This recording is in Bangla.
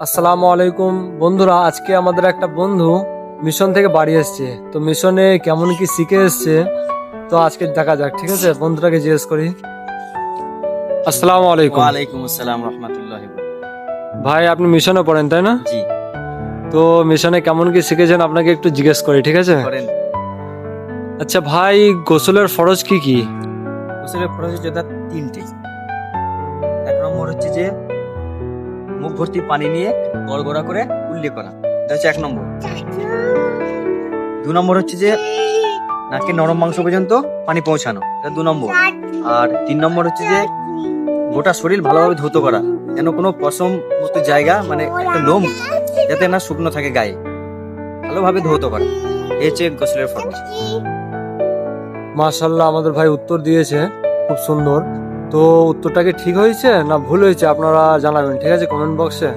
আসসালামু আলাইকুম বন্ধুরা, আজকে আমাদের একটা বন্ধু মিশন থেকে বাড়ি এসছে। তো মিশনে কেমন কি শিখে এসছে তো আজকে দেখা যাক, ঠিক আছে? বন্ধুটাকে জিজ্ঞেস করি। আসসালামু আলাইকুম ওয়ালাইকুম আসসালাম রহমতুল্লাহ। ভাই, আপনি মিশনে পড়েন তাই না? জি, তো মিশনে কেমন কি শিখেছেন আপনাকে একটু জিজ্ঞেস করি, ঠিক আছে? করেন। আচ্ছা ভাই, গোসলের ফরজ কি কি? গোসলের ফরজ যেটা তিনটে। এক নম্বর হচ্ছে যে মুখ ভর্তি পানি নিয়ে গড়গড়া করে কুল্লি করা, এটা হচ্ছে এক নম্বর। দু নম্বর হচ্ছে যে নাকের নরম মাংস পর্যন্ত পানি পৌঁছানো, এটা দু নম্বর। আর তিন নম্বর হচ্ছে যে গোটা শরীর ভালোভাবে ধৌত করা, যেন কোনো পশম মতো জায়গা মানে একটা লোম যাতে না শুকনো থাকে গায়ে, ভালোভাবে ধৌত করা, এই হচ্ছে গোসলের ফরজ। মাশাআল্লাহ, আমাদের ভাই উত্তর দিয়েছে খুব সুন্দর। তো উত্তরটা কি ঠিক হয়েছে না ভুল হয়েছে আপনারা জানাবেন, ঠিক আছে, কমেন্ট বক্সে।